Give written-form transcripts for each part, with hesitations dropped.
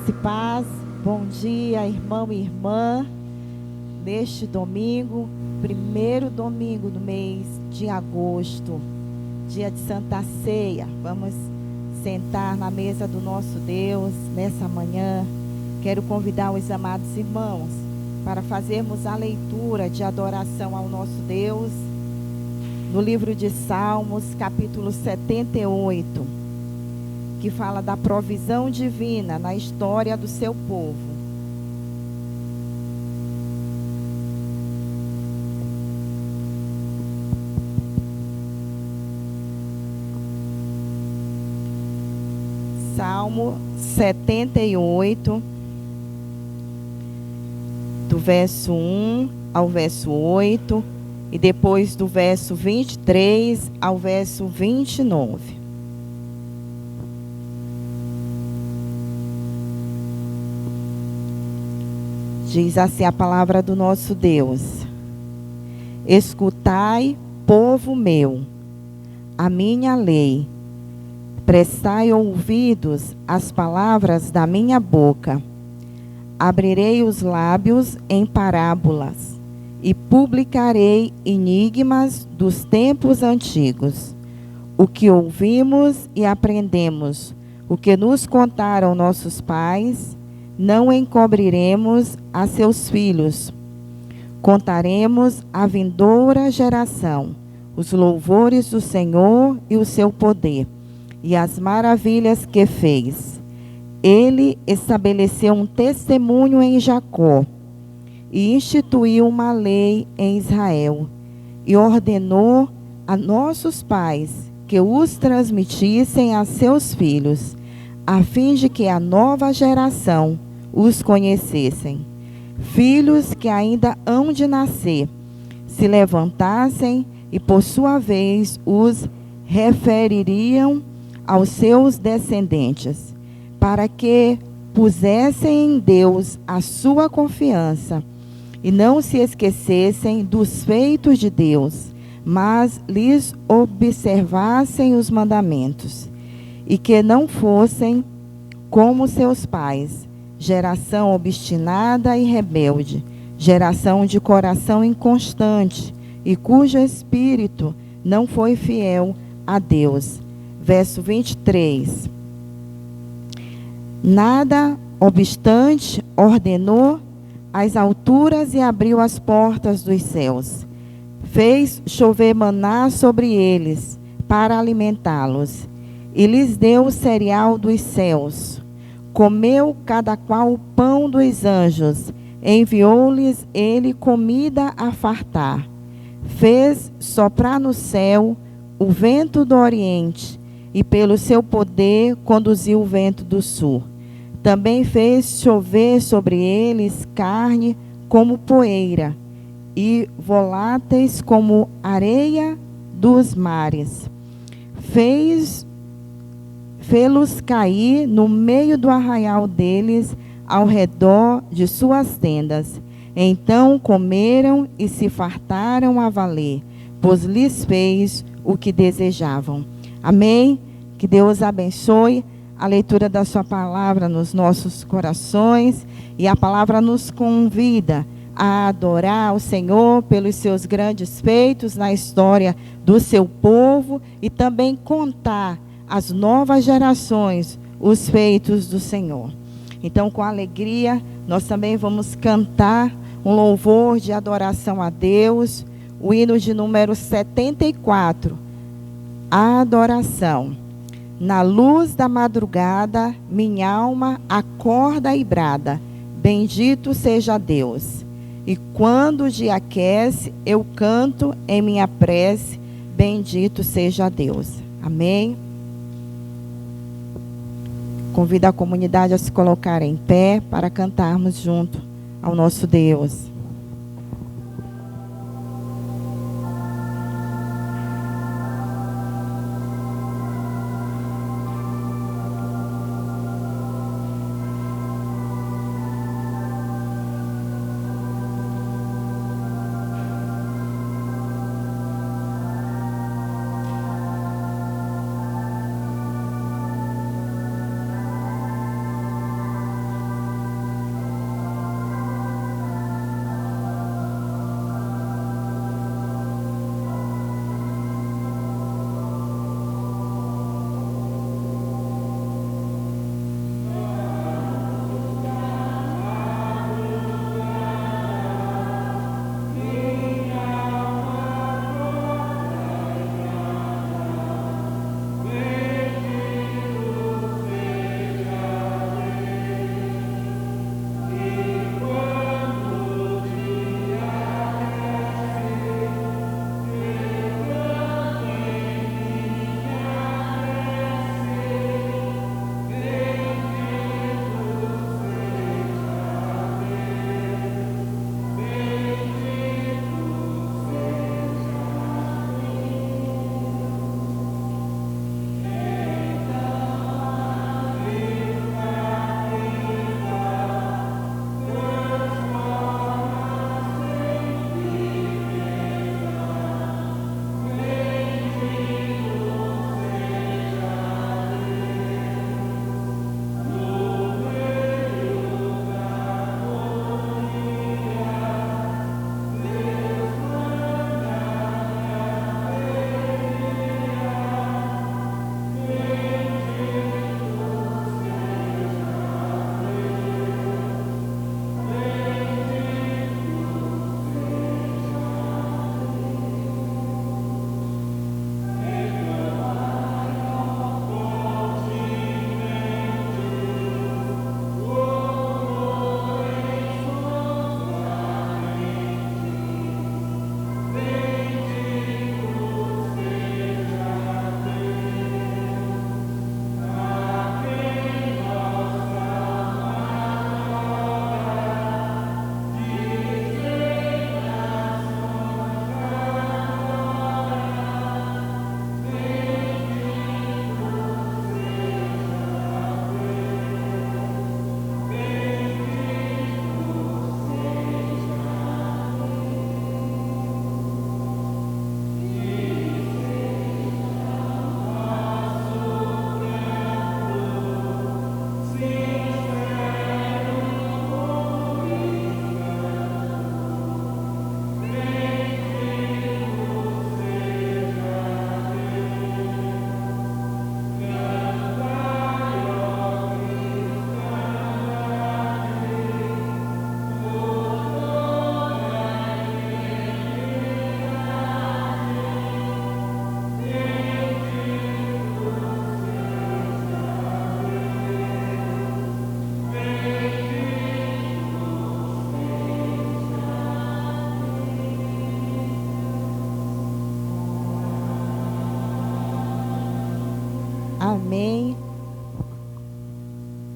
Graça e paz, bom dia, irmão e irmã. Neste domingo, primeiro domingo do mês de agosto, dia de Santa Ceia, vamos sentar na mesa do nosso Deus nessa manhã. Quero convidar os amados irmãos para fazermos a leitura de adoração ao nosso Deus no livro de Salmos, capítulo 78. Que fala da provisão divina na história do seu povo. Salmo 78, do verso 1 ao verso 8, e depois do verso 23 ao verso 29. Diz assim a palavra do nosso Deus: Escutai, povo meu, a minha lei, prestai ouvidos às palavras da minha boca. Abrirei os lábios em parábolas e publicarei enigmas dos tempos antigos. O que ouvimos e aprendemos, o que nos contaram nossos pais, não encobriremos a seus filhos. Contaremos à vindoura geração os louvores do Senhor e o seu poder, e as maravilhas que fez. Ele estabeleceu um testemunho em Jacó, e instituiu uma lei em Israel, e ordenou a nossos pais que os transmitissem a seus filhos, a fim de que a nova geração os conhecessem. Filhos que ainda hão de nascer, se levantassem e por sua vez os refeririam aos seus descendentes, para que pusessem em Deus a sua confiança e não se esquecessem dos feitos de Deus, mas lhes observassem os mandamentos, e que não fossem como seus pais, geração obstinada e rebelde, geração de coração inconstante, e cujo espírito não foi fiel a Deus. Verso 23. Nada obstante, ordenou as alturas e abriu as portas dos céus. Fez chover maná sobre eles, para alimentá-los, e lhes deu o cereal dos céus. Comeu cada qual o pão dos anjos, enviou-lhes ele comida a fartar. Fez soprar no céu o vento do oriente, e pelo seu poder conduziu o vento do sul. Também fez chover sobre eles carne como poeira, e voláteis como areia dos mares. Fê-los cair no meio do arraial deles, ao redor de suas tendas. Então comeram e se fartaram a valer, pois lhes fez o que desejavam. Amém? Que Deus abençoe a leitura da sua palavra nos nossos corações. E a palavra nos convida a adorar o Senhor pelos seus grandes feitos na história do seu povo e também contar às novas gerações os feitos do Senhor. Então, com alegria, nós também vamos cantar um louvor de adoração a Deus, o hino de número 74, a adoração. Na luz da madrugada, minha alma acorda e brada, bendito seja Deus. E quando o dia aquece, eu canto em minha prece, bendito seja Deus. Amém? Convido a comunidade a se colocar em pé para cantarmos junto ao nosso Deus.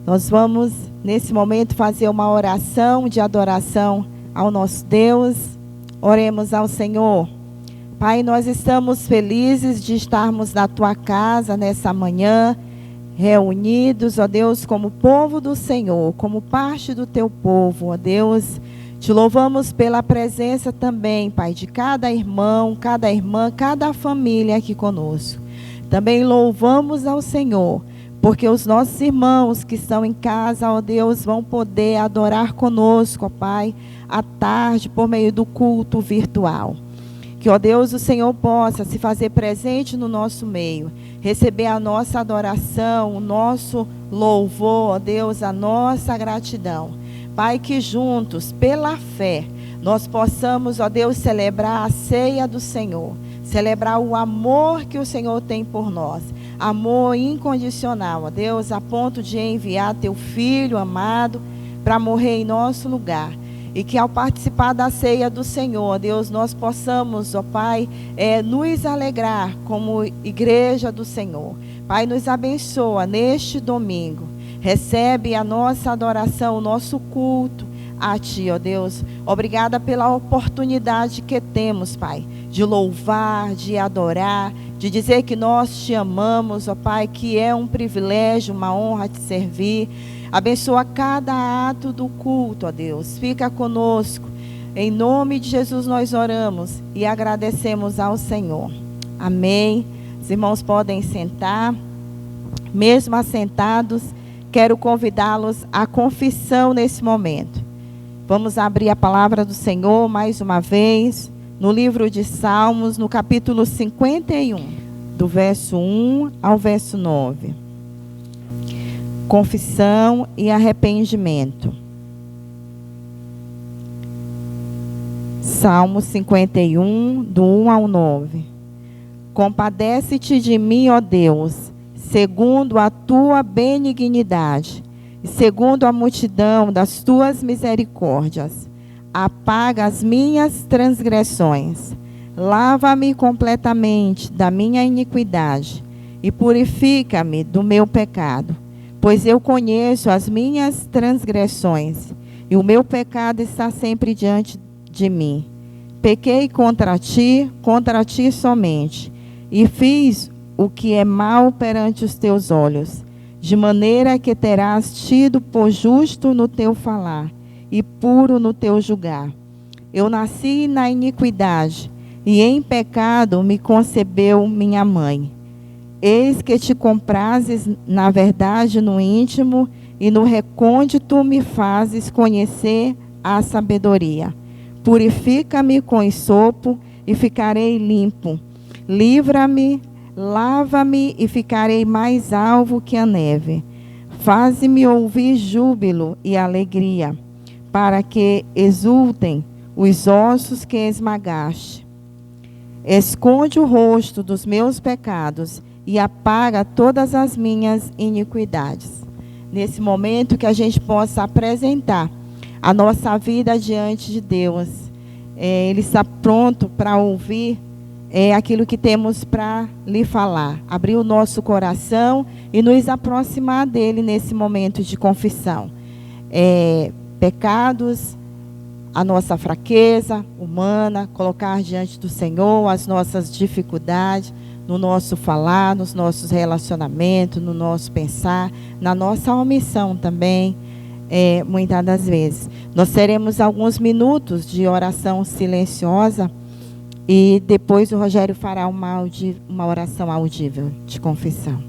Nós vamos, nesse momento, fazer uma oração de adoração ao nosso Deus. Oremos ao Senhor. Pai, nós estamos felizes de estarmos na Tua casa nessa manhã, reunidos, ó Deus, como povo do Senhor, como parte do Teu povo, ó Deus. Te louvamos pela presença também, Pai, de cada irmão, cada irmã, cada família aqui conosco. Também louvamos ao Senhor, porque os nossos irmãos que estão em casa, ó Deus, vão poder adorar conosco, ó Pai, à tarde, por meio do culto virtual. Que, ó Deus, o Senhor possa se fazer presente no nosso meio, receber a nossa adoração, o nosso louvor, ó Deus, a nossa gratidão. Pai, que juntos, pela fé, nós possamos, ó Deus, celebrar a ceia do Senhor, celebrar o amor que o Senhor tem por nós, amor incondicional, ó Deus, a ponto de enviar Teu Filho amado para morrer em nosso lugar. E que ao participar da ceia do Senhor, Deus, nós possamos, ó Pai, nos alegrar como igreja do Senhor. Pai, nos abençoa neste domingo. Recebe a nossa adoração, o nosso culto a Ti, ó Deus. Obrigada pela oportunidade que temos, Pai, de louvar, de adorar, de dizer que nós Te amamos, ó Pai, que é um privilégio, uma honra Te servir. Abençoa cada ato do culto, ó Deus. Fica conosco. Em nome de Jesus nós oramos e agradecemos ao Senhor. Amém. Os irmãos podem sentar. Mesmo assentados, quero convidá-los à confissão nesse momento. Vamos abrir a palavra do Senhor mais uma vez, no livro de Salmos, no capítulo 51, do verso 1 ao verso 9. Confissão e arrependimento. Salmo 51, do 1 ao 9. Compadece-te de mim, ó Deus, segundo a tua benignidade, e segundo a multidão das tuas misericórdias. Apaga as minhas transgressões. Lava-me completamente da minha iniquidade e purifica-me do meu pecado. Pois eu conheço as minhas transgressões, e o meu pecado está sempre diante de mim. Pequei contra ti somente, e fiz o que é mal perante os teus olhos, de maneira que terás tido por justo no teu falar, e puro no teu julgar. Eu nasci na iniquidade, e em pecado me concebeu minha mãe. Eis que te comprases, na verdade, no íntimo, e no recôndito me fazes conhecer a sabedoria. Purifica-me com esopo, e ficarei limpo. Livra-me, lava-me, e ficarei mais alvo que a neve. Faze-me ouvir júbilo e alegria, para que exultem os ossos que esmagaste. Esconde o rosto dos meus pecados, e apaga todas as minhas iniquidades. Nesse momento que a gente possa apresentar a nossa vida diante de Deus. Ele está pronto para ouvir aquilo que temos para lhe falar. Abrir o nosso coração e nos aproximar dele nesse momento de confissão. Pecados, a nossa fraqueza humana, colocar diante do Senhor as nossas dificuldades, no nosso falar, nos nossos relacionamentos, no nosso pensar, na nossa omissão também, muitas das vezes. Nós teremos alguns minutos de oração silenciosa e depois o Rogério fará uma oração audível de confissão.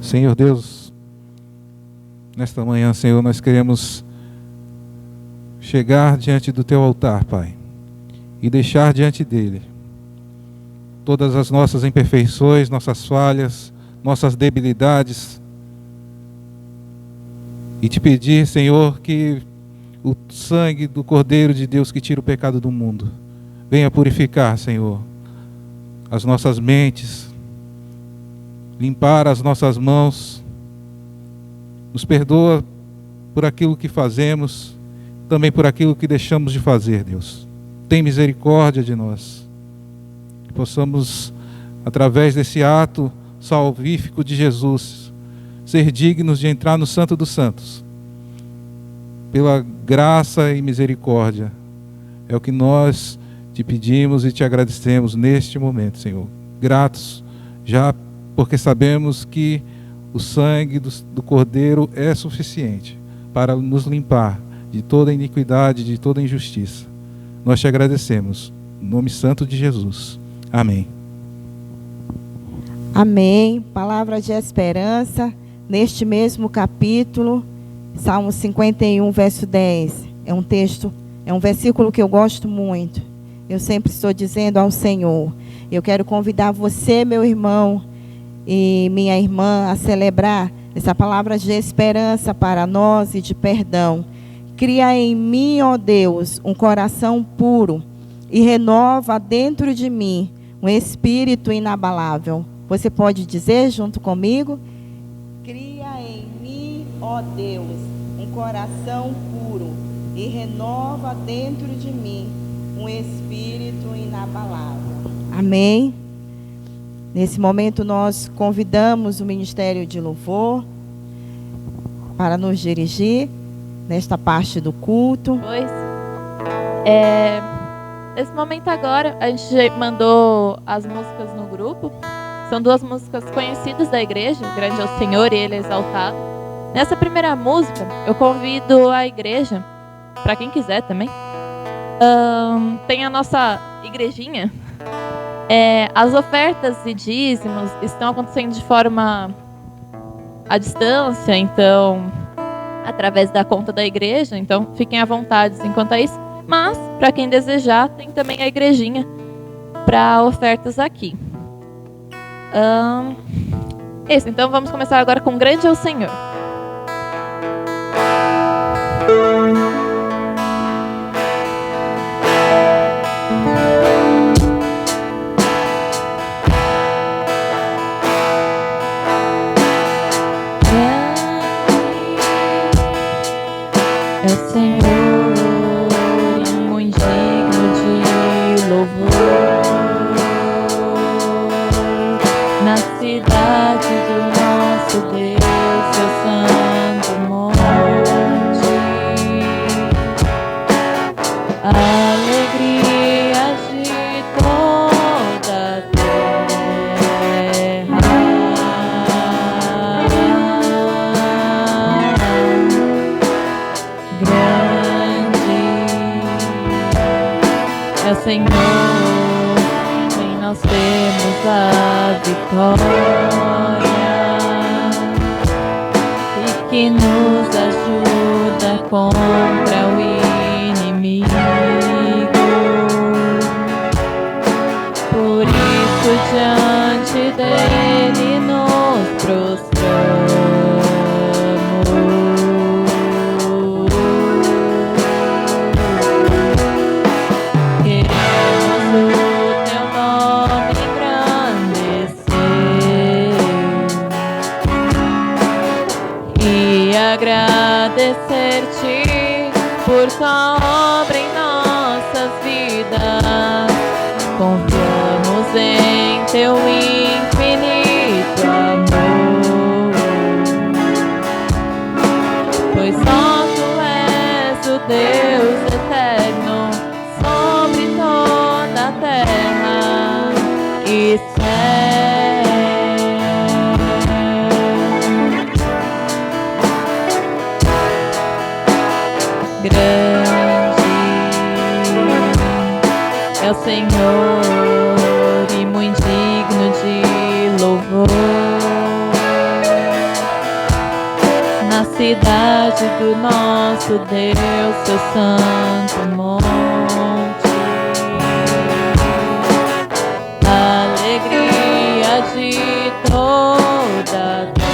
Senhor Deus, nesta manhã, Senhor, nós queremos chegar diante do Teu altar, Pai, e deixar diante dele todas as nossas imperfeições, nossas falhas, nossas debilidades, e te pedir, Senhor, que o sangue do Cordeiro de Deus que tira o pecado do mundo venha purificar, Senhor, as nossas mentes, limpar as nossas mãos. Nos perdoa por aquilo que fazemos, também por aquilo que deixamos de fazer, Deus. Tem misericórdia de nós, que possamos, através desse ato salvífico de Jesus, ser dignos de entrar no Santo dos Santos. Pela graça e misericórdia, é o que nós te pedimos e te agradecemos neste momento, Senhor. Gratos, já porque sabemos que o sangue do Cordeiro é suficiente para nos limpar de toda iniquidade, de toda injustiça. Nós te agradecemos, em nome santo de Jesus. Amém. Amém. Palavra de esperança, neste mesmo capítulo, Salmo 51, verso 10. É um versículo que eu gosto muito. Eu sempre estou dizendo ao Senhor. Eu quero convidar você, meu irmão e minha irmã, a celebrar essa palavra de esperança para nós e de perdão. Cria em mim, ó Deus, um coração puro e renova dentro de mim um espírito inabalável. Você pode dizer junto comigo? Cria em mim, ó Deus, um coração puro e renova dentro de mim um espírito inabalável. Amém? Nesse momento nós convidamos o Ministério de Louvor para nos dirigir nesta parte do culto. Pois. Nesse momento agora, a gente mandou as músicas no grupo. São 2 músicas conhecidas da igreja, Grande é o Senhor e Ele é Exaltado. Nessa primeira música, eu convido a igreja, para quem quiser também, tem a nossa igrejinha. As ofertas e dízimos estão acontecendo de forma à distância, então, através da conta da igreja, então fiquem à vontade enquanto a isso. Mas, para quem desejar, tem também a igrejinha para ofertas aqui. Isso, então vamos começar agora com Grande é o Senhor. É o Senhor e muito digno de louvor. Na cidade do nosso Deus, seu santo monte, a alegria de toda a terra. Grande é o Senhor, em nós temos a vitória, e que nos ajuda contra o inimigo. Por isso diante dele nos prostramos. Agradecer-te por tua obra em nossas vidas. Confiamos em teu infinito amor, pois só tu és o Deus eterno sobre toda a terra e céu. Grande é o Senhor e muito digno de louvor. cidade do nosso Deus, seu santo monte. Alegria de toda a terra.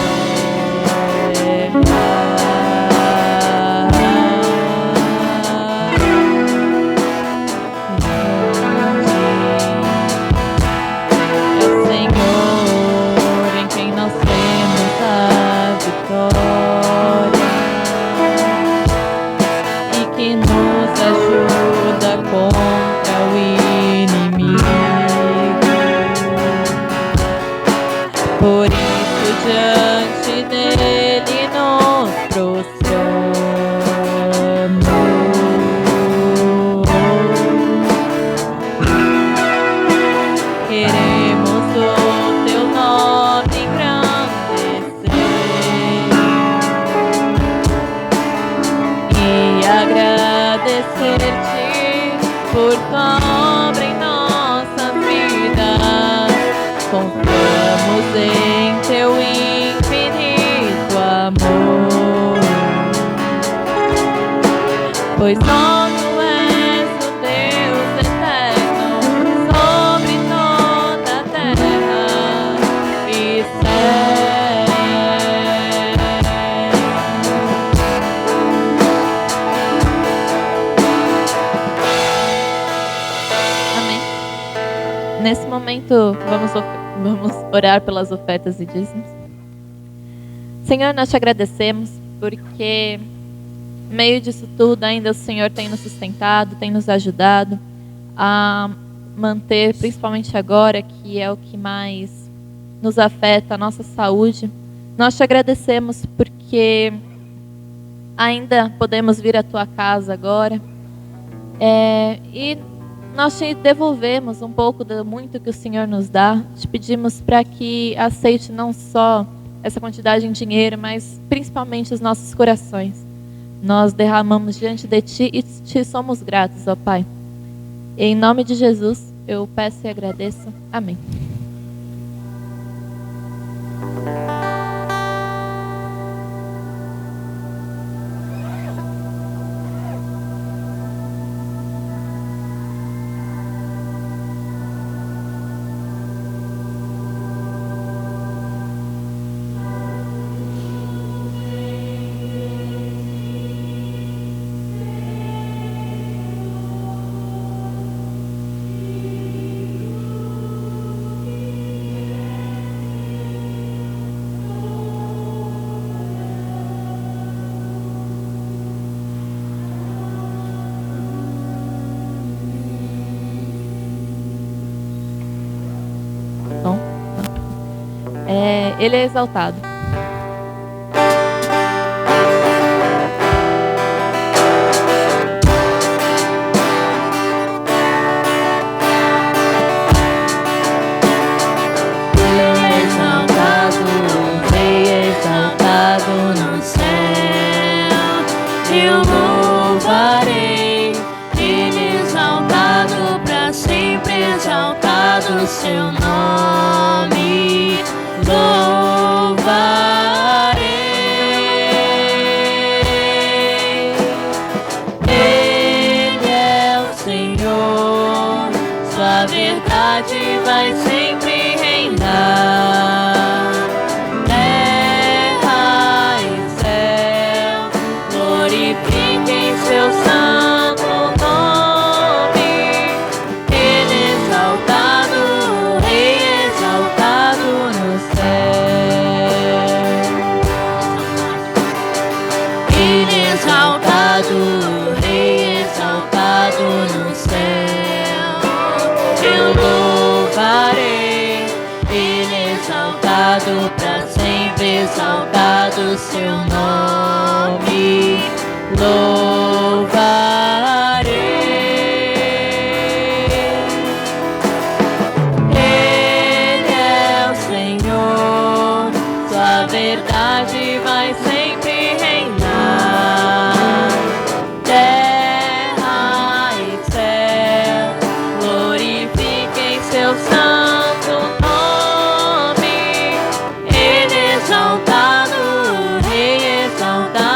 É o Senhor em quem nós temos a vitória e que nos ajuda contra o inimigo. Por isso diante dele nos prostramos. Queremos o teu nome engrandecer e agradecer-te por tua obra em nossa vida. Confiamos em teu infinito amor, pois só tu és o Deus eterno sobre toda a terra e céu. Amém. Nesse momento, vamos orar pelas ofertas e dízimos. Senhor, nós te agradecemos porque, no meio disso tudo, ainda o Senhor tem nos sustentado, tem nos ajudado a manter, principalmente agora, que é o que mais nos afeta, a nossa saúde. Nós te agradecemos porque ainda podemos vir à tua casa agora. E nós te devolvemos um pouco do muito que o Senhor nos dá. Te pedimos para que aceite não só essa quantidade em dinheiro, mas principalmente os nossos corações. Nós derramamos diante de Ti e Te somos gratos, ó Pai. Em nome de Jesus, eu peço e agradeço. Amém. Ele é exaltado. Seu nome louvarei. Ele é o Senhor, sua verdade vai sempre reinar. Terra e céu glorifiquem seu santo nome. Ele exaltado, Rei exaltado no céu. Ele exaltado, Rei exaltado no céu. Eu louvarei, Ele exaltado para sempre, exaltado seu nome. Louvarei. Ele é o Senhor, sua verdade vai sempre reinar. Terra e céu glorifiquem seu santo nome. Ele exaltado, Rei exaltado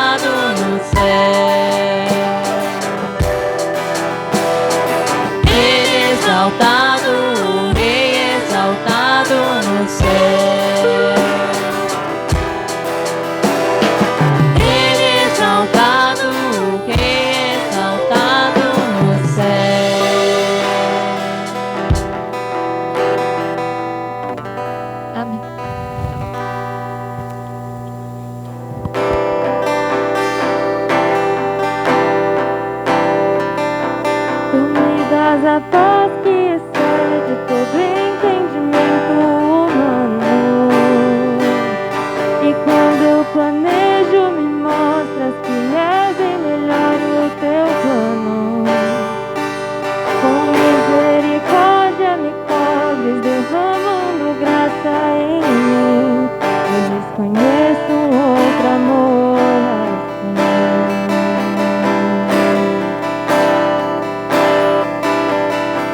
a paz que excede todo entendimento humano. E quando eu planejo, me mostras que é bem melhor o teu plano. Com misericórdia me cobres, derramando graça em mim. Eu desconheço outro amor assim.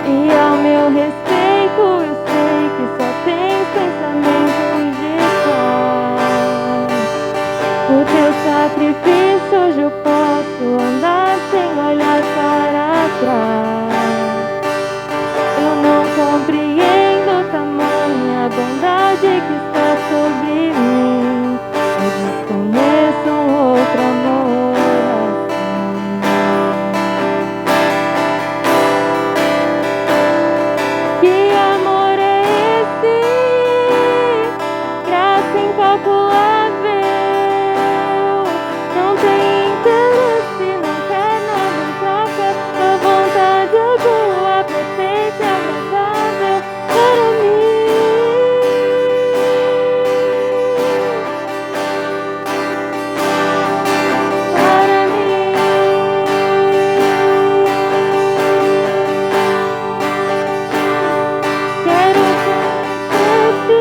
E ao meu respeito eu sei que só tens pensamentos de paz. O teu sacrifício hoje eu posso andar sem olhar para trás. Eu não compreendo tamanha bondade que está sobre mim. Eu desconheço outro amor assim. Que amor é esse? Graça incalculável. Não tem interesse, não quer nada em troca. A vontade é boa, perfeita e agradável para mim. Para mim. Quero conhecer-te,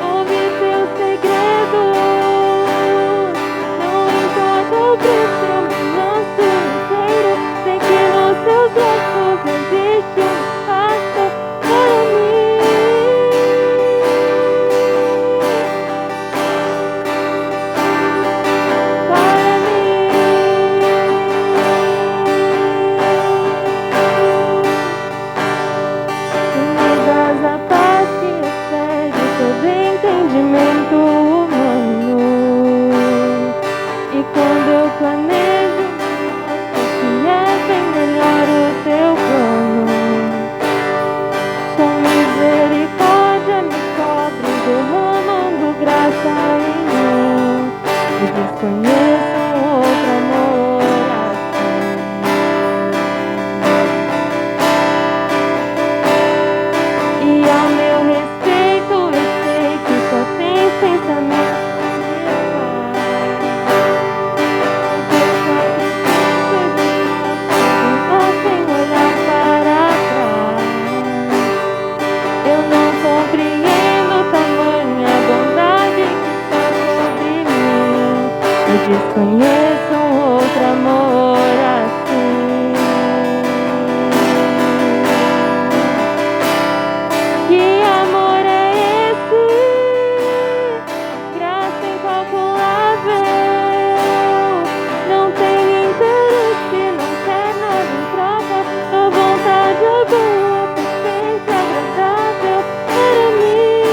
ouvir teus segredos. Não importa o preço, eu me lanço inteiro. Sei que nos teus braços existe espaço para mim. Para mim. Tu me dás a paz que excede todo entendimento humano. E quando eu planejo, mostras que é bem melhor o teu plano. Com misericórdia me cobre, derramando graça em mim. E desconheço outro amor assim. E ao meu respeito eu sei que só tens pensamentos de paz. O teu sacrifício sem olhar para trás. Eu não compreendo tamanha bondade que está sobre mim. Eu desconheço outro amor assim. Que amor é esse? Graça incalculável. Não tem interesse, não quer nada em troca. A vontade é boa, perfeita e agradável para mim.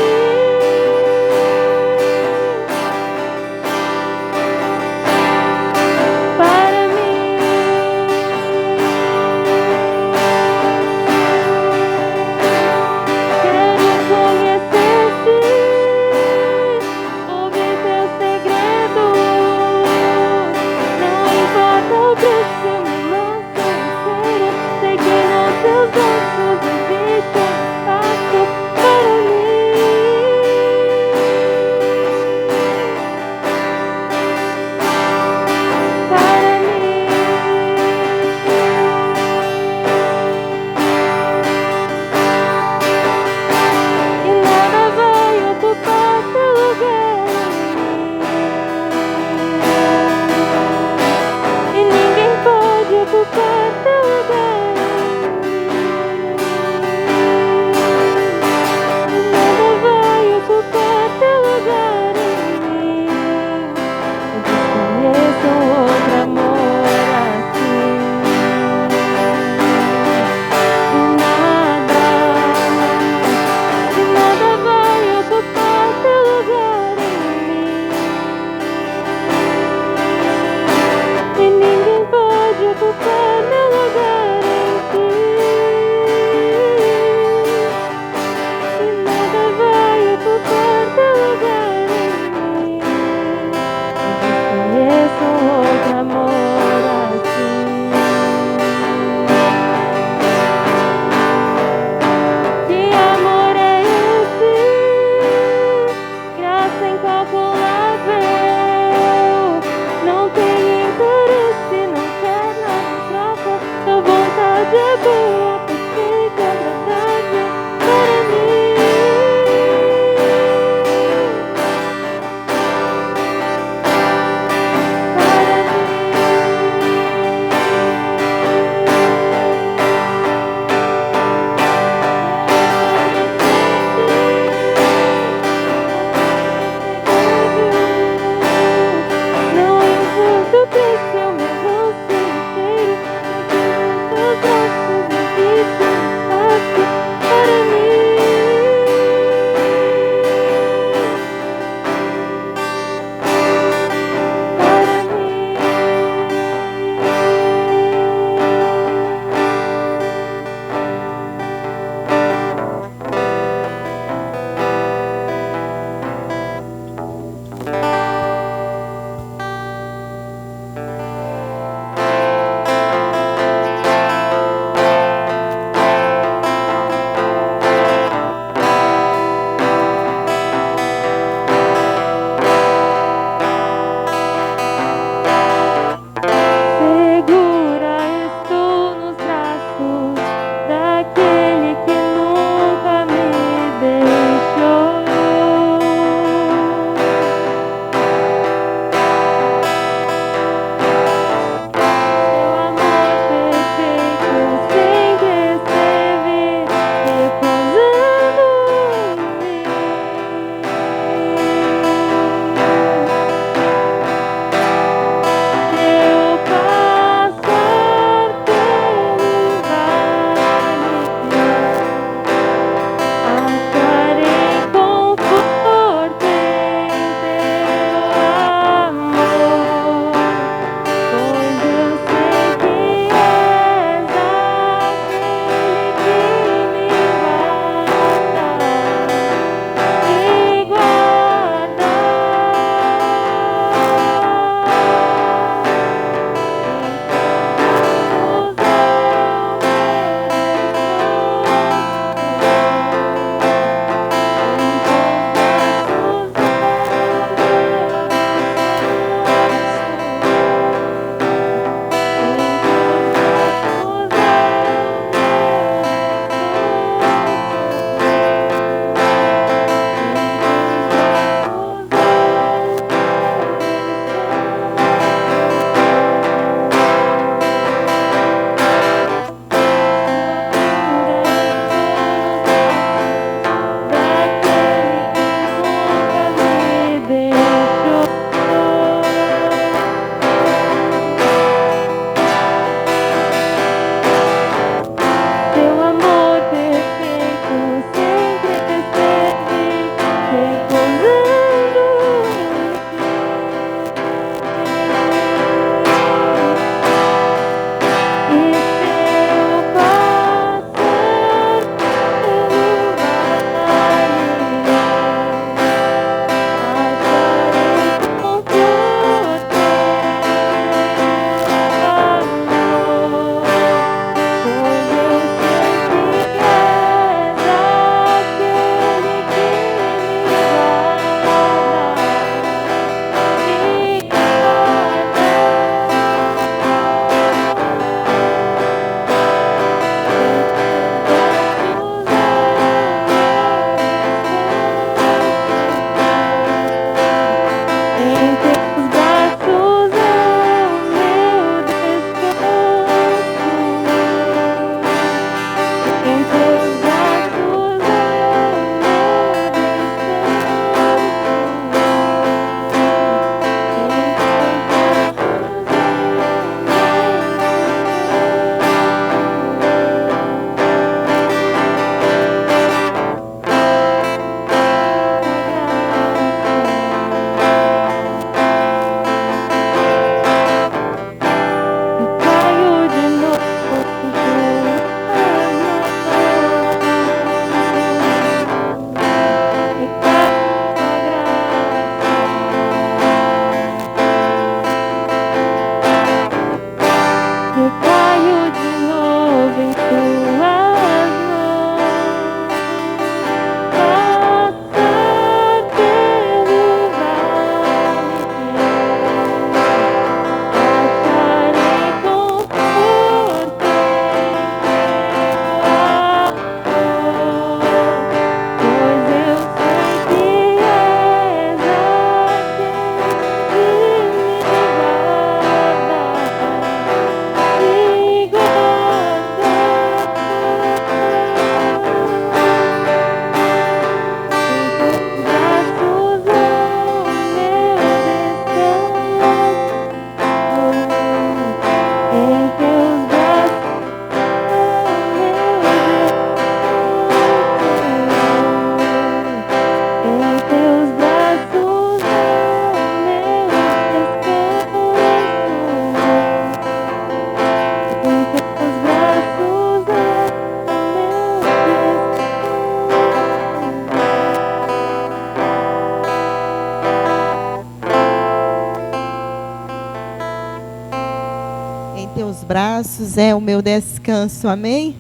teus braços é o meu descanso, amém?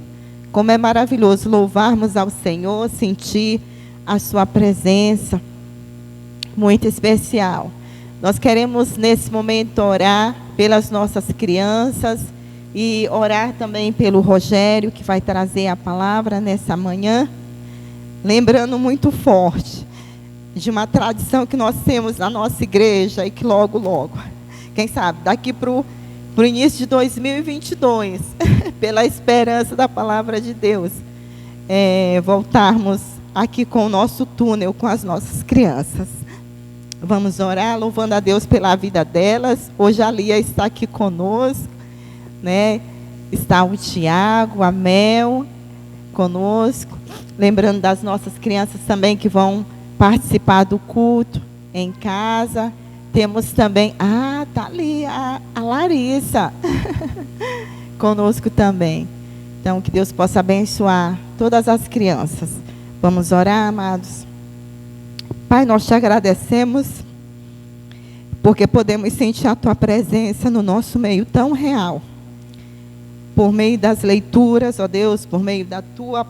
Como é maravilhoso louvarmos ao Senhor, sentir a sua presença, muito especial. Nós queremos nesse momento orar pelas nossas crianças e orar também pelo Rogério, que vai trazer a palavra nessa manhã, lembrando muito forte de uma tradição que nós temos na nossa igreja e que logo, quem sabe, daqui para o início de 2022, pela esperança da palavra de Deus, voltarmos aqui com o nosso túnel, com as nossas crianças. Vamos orar, louvando a Deus pela vida delas. Hoje a Lia está aqui conosco, né? Está o Tiago, a Mel conosco. Lembrando das nossas crianças também que vão participar do culto em casa. Temos também, tá ali a Larissa conosco também. Então, que Deus possa abençoar todas as crianças. Vamos orar, amados. Pai, nós te agradecemos porque podemos sentir a tua presença no nosso meio tão real. Por meio das leituras, ó Deus, por meio da tua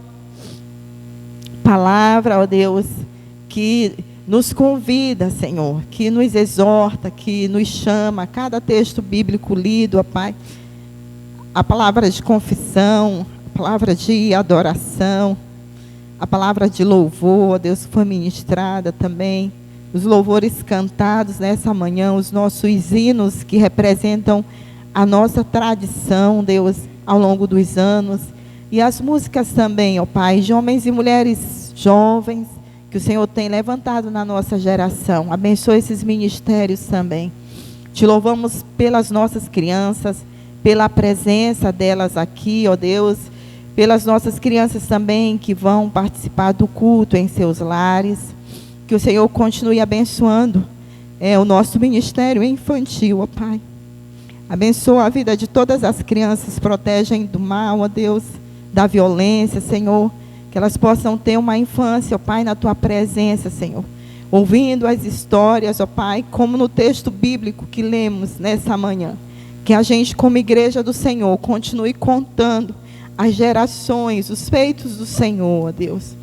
palavra, ó Deus, que nos convida, Senhor, que nos exorta, que nos chama, cada texto bíblico lido, ó Pai, a palavra de confissão, a palavra de adoração, a palavra de louvor, ó Deus, que foi ministrada também, os louvores cantados nessa manhã, os nossos hinos que representam a nossa tradição, Deus, ao longo dos anos, e as músicas também, ó Pai, de homens e mulheres jovens, que o Senhor tem levantado na nossa geração. Abençoe esses ministérios também. Te louvamos pelas nossas crianças, pela presença delas aqui, ó Deus, pelas nossas crianças também que vão participar do culto em seus lares. Que o Senhor continue abençoando o nosso ministério infantil, ó Pai. Abençoa a vida de todas as crianças, protegem do mal, ó Deus, da violência, Senhor. Que elas possam ter uma infância, ó Pai, na tua presença, Senhor. Ouvindo as histórias, ó Pai, como no texto bíblico que lemos nessa manhã. Que a gente, como igreja do Senhor, continue contando as gerações, os feitos do Senhor, ó Deus.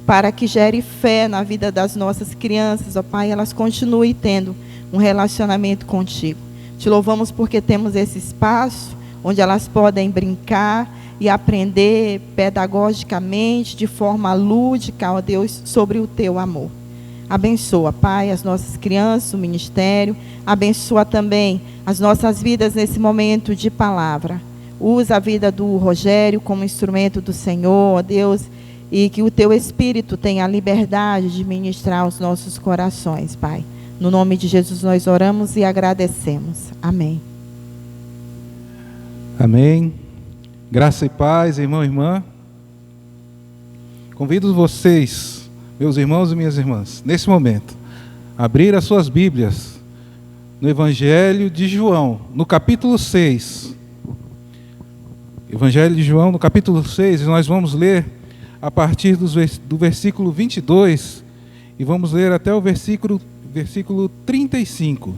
Para que gere fé na vida das nossas crianças, ó Pai, elas continuem tendo um relacionamento contigo. Te louvamos porque temos esse espaço onde elas podem brincar e aprender pedagogicamente, de forma lúdica, ó Deus, sobre o teu amor. Abençoa, Pai, as nossas crianças, o ministério. Abençoa também as nossas vidas nesse momento de palavra. Usa a vida do Rogério como instrumento do Senhor, ó Deus, e que o teu Espírito tenha a liberdade de ministrar os nossos corações, Pai. No nome de Jesus nós oramos e agradecemos. Amém. Amém. Graça e paz, irmão e irmã. Convido vocês, meus irmãos e minhas irmãs, nesse momento, a abrir as suas Bíblias no Evangelho de João, no capítulo 6. Evangelho de João, no capítulo 6, nós vamos ler a partir do versículo 22 e vamos ler até o versículo 35.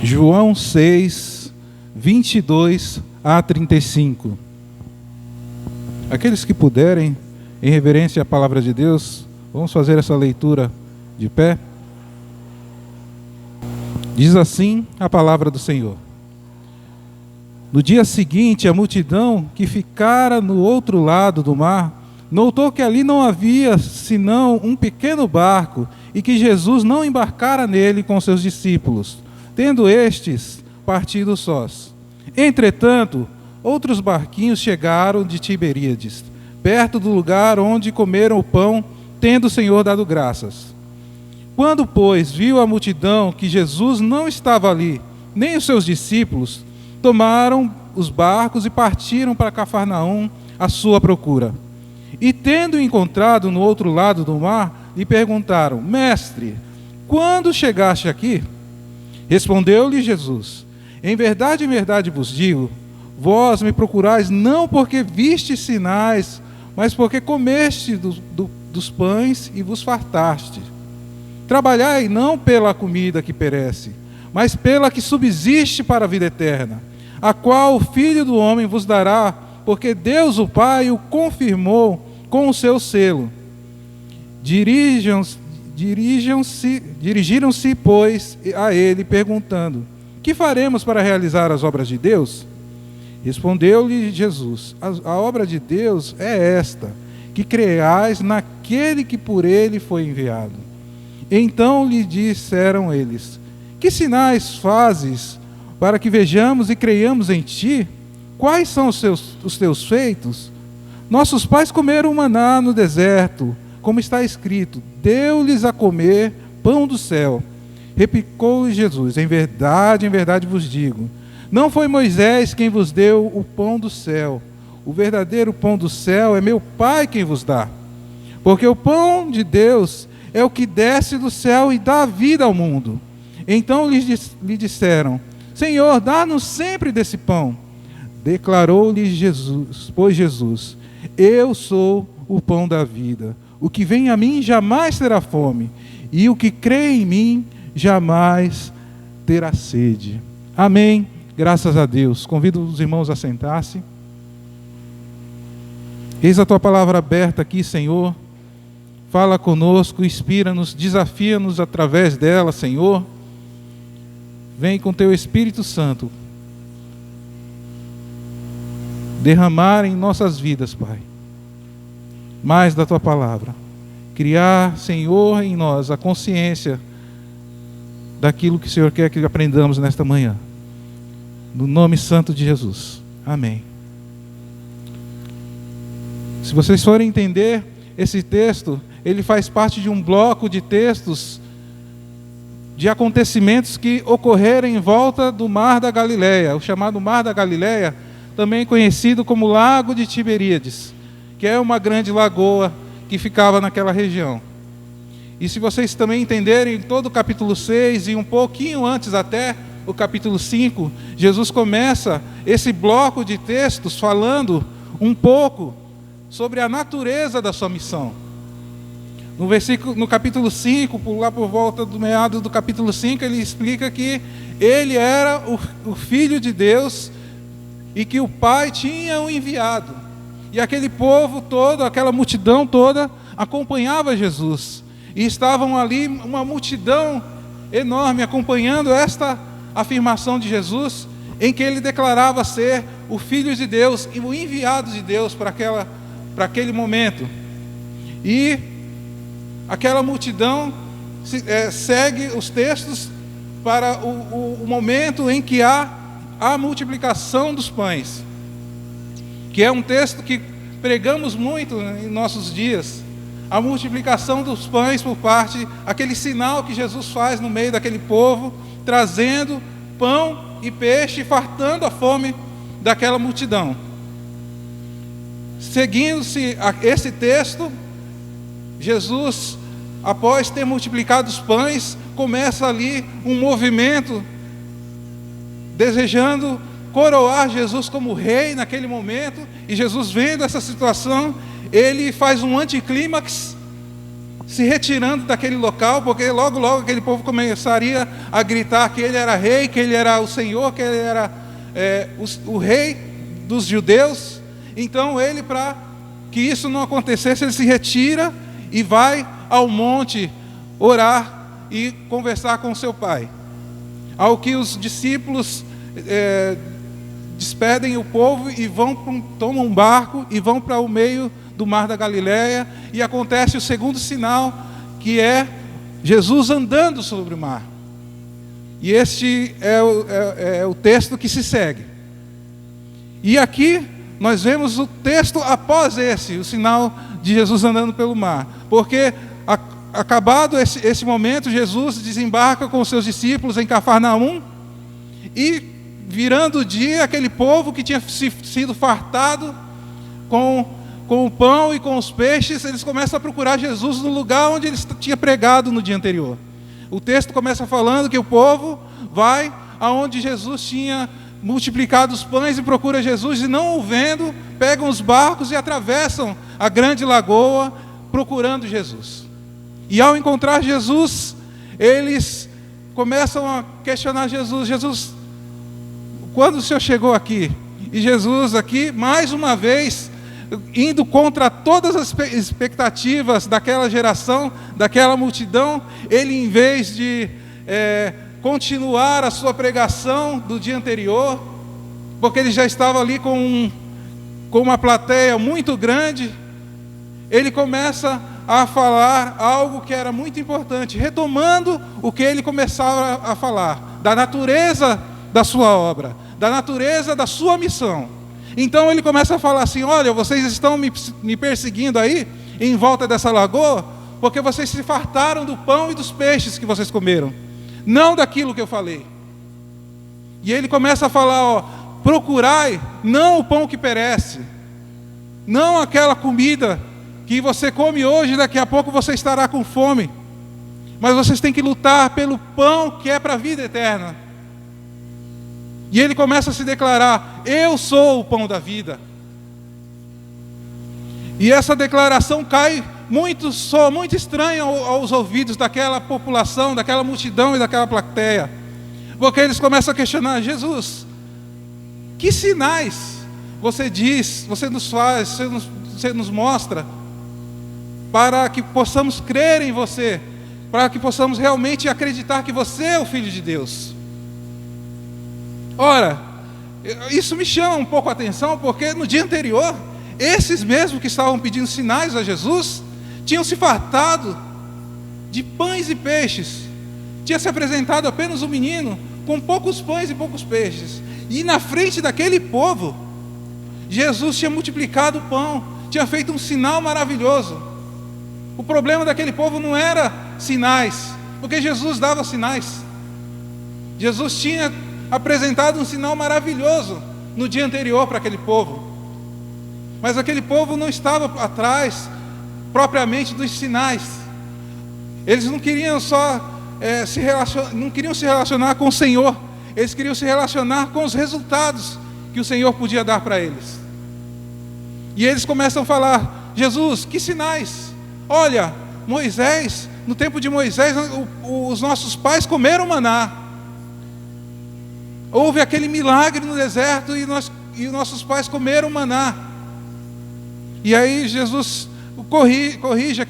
João 6, 22 a 35. Aqueles que puderem, em reverência à palavra de Deus, vamos fazer essa leitura de pé. Diz assim a palavra do Senhor. No dia seguinte, a multidão que ficara no outro lado do mar, notou que ali não havia senão um pequeno barco e que Jesus não embarcara nele com seus discípulos, tendo estes partido sós. Entretanto, outros barquinhos chegaram de Tiberíades, perto do lugar onde comeram o pão, tendo o Senhor dado graças. Quando, pois, viu a multidão que Jesus não estava ali, nem os seus discípulos, tomaram os barcos e partiram para Cafarnaum à sua procura. E tendo encontrado no outro lado do mar, lhe perguntaram: Mestre, quando chegaste aqui? Respondeu-lhe Jesus: em verdade vos digo, vós me procurais não porque vistes sinais, mas porque comeste dos pães e vos fartaste. Trabalhai não pela comida que perece, mas pela que subsiste para a vida eterna, a qual o Filho do Homem vos dará, porque Deus o Pai o confirmou com o seu selo. Dirigiram-se, pois, a ele, perguntando: que faremos para realizar as obras de Deus? Respondeu-lhe Jesus: a obra de Deus é esta, que creais naquele que por ele foi enviado. Então lhe disseram eles: que sinais fazes para que vejamos e creiamos em ti? Quais são os teus feitos? Nossos pais comeram maná no deserto, como está escrito: deu-lhes a comer pão do céu. Replicou-lhe Jesus: em verdade vos digo, não foi Moisés quem vos deu o pão do céu. O verdadeiro pão do céu é meu Pai quem vos dá. Porque o pão de Deus é o que desce do céu e dá vida ao mundo. Então lhe disseram: Senhor, dá-nos sempre desse pão. Declarou-lhe Jesus, pois Jesus: eu sou o pão da vida. O que vem a mim jamais terá fome, e o que crê em mim jamais terá sede. Amém. Graças a Deus. Convido os irmãos a sentar-se. Eis a tua palavra aberta aqui, Senhor. Fala conosco, inspira-nos, desafia-nos através dela, Senhor. Vem com teu Espírito Santo derramar em nossas vidas, Pai, mais da tua palavra. Criar, Senhor, em nós a consciência daquilo que o Senhor quer que aprendamos nesta manhã. No nome santo de Jesus. Amém. Se vocês forem entender esse texto, ele faz parte de um bloco de textos de acontecimentos que ocorreram em volta do Mar da Galileia, o chamado Mar da Galileia, também conhecido como Lago de Tiberíades, que é uma grande lagoa que ficava naquela região. E se vocês também entenderem todo o capítulo 6 e um pouquinho antes até o capítulo 5, Jesus começa esse bloco de textos falando um pouco sobre a natureza da sua missão. No capítulo 5, lá por volta do meado do capítulo 5, ele explica que ele era o Filho de Deus e que o Pai tinha o enviado. E aquele povo todo, aquela multidão toda, acompanhava Jesus. E estavam ali uma multidão enorme acompanhando esta afirmação de Jesus, em que ele declarava ser o Filho de Deus e o enviado de Deus para aquele momento. E aquela multidão segue os textos para o momento em que há a multiplicação dos pães, que é um texto que pregamos muito em nossos dias. A multiplicação dos pães por parte, aquele sinal que Jesus faz no meio daquele povo, trazendo pão e peixe, fartando a fome daquela multidão. Seguindo-se esse texto, Jesus, após ter multiplicado os pães, começa ali um movimento desejando coroar Jesus como rei naquele momento. E Jesus, vendo essa situação, ele faz um anticlímax, se retirando daquele local, porque logo aquele povo começaria a gritar que ele era rei, que ele era o Senhor, que ele era o rei dos judeus. Então ele, para que isso não acontecesse, ele se retira e vai ao monte orar e conversar com seu pai. Ao que os discípulos despedem o povo e tomam um barco e vão para o meio do Mar da Galileia, e acontece o segundo sinal, que é Jesus andando sobre o mar. E este é o texto que se segue. E aqui nós vemos o texto após o sinal de Jesus andando pelo mar. Porque acabado esse momento, Jesus desembarca com os seus discípulos em Cafarnaum, e virando o dia, aquele povo que tinha sido fartado com o pão e com os peixes, eles começam a procurar Jesus no lugar onde ele tinha pregado no dia anterior. O texto começa falando que o povo vai aonde Jesus tinha multiplicado os pães e procura Jesus, e não o vendo, pegam os barcos e atravessam a grande lagoa procurando Jesus. E ao encontrar Jesus, eles começam a questionar Jesus. Jesus, quando o Senhor chegou aqui, e Jesus aqui, mais uma vez, indo contra todas as expectativas daquela geração, daquela multidão, ele, em vez de continuar a sua pregação do dia anterior, porque ele já estava ali com uma plateia muito grande, ele começa a falar algo que era muito importante, retomando o que ele começava a falar, da natureza da sua obra, da natureza da sua missão. Então ele começa a falar assim: olha, vocês estão me perseguindo aí, em volta dessa lagoa, porque vocês se fartaram do pão e dos peixes que vocês comeram, não daquilo que eu falei. E ele começa a falar: ó, procurai não o pão que perece, não aquela comida que você come hoje, daqui a pouco você estará com fome, mas vocês têm que lutar pelo pão que é para a vida eterna. E ele começa a se declarar: eu sou o pão da vida. E essa declaração soa muito estranha aos ouvidos daquela população, daquela multidão e daquela plateia, porque eles começam a questionar: Jesus, que sinais você diz, você nos faz, você nos mostra, para que possamos crer em você, para que possamos realmente acreditar que você é o Filho de Deus? Ora, isso me chama um pouco a atenção, porque no dia anterior, esses mesmos que estavam pedindo sinais a Jesus, tinham se fartado de pães e peixes. Tinha se apresentado apenas um menino com poucos pães e poucos peixes, e na frente daquele povo, Jesus tinha multiplicado o pão, tinha feito um sinal maravilhoso. O problema daquele povo não era sinais, porque Jesus dava sinais. Jesus tinha apresentado um sinal maravilhoso no dia anterior para aquele povo, mas aquele povo não estava atrás propriamente dos sinais. Eles não queriam só não queriam se relacionar com o Senhor, eles queriam se relacionar com os resultados que o Senhor podia dar para eles. E eles começam a falar: Jesus, que sinais? Olha, Moisés, no tempo de Moisés, os nossos pais comeram maná. Houve aquele milagre no deserto e os nossos pais comeram maná. E aí Jesus corrige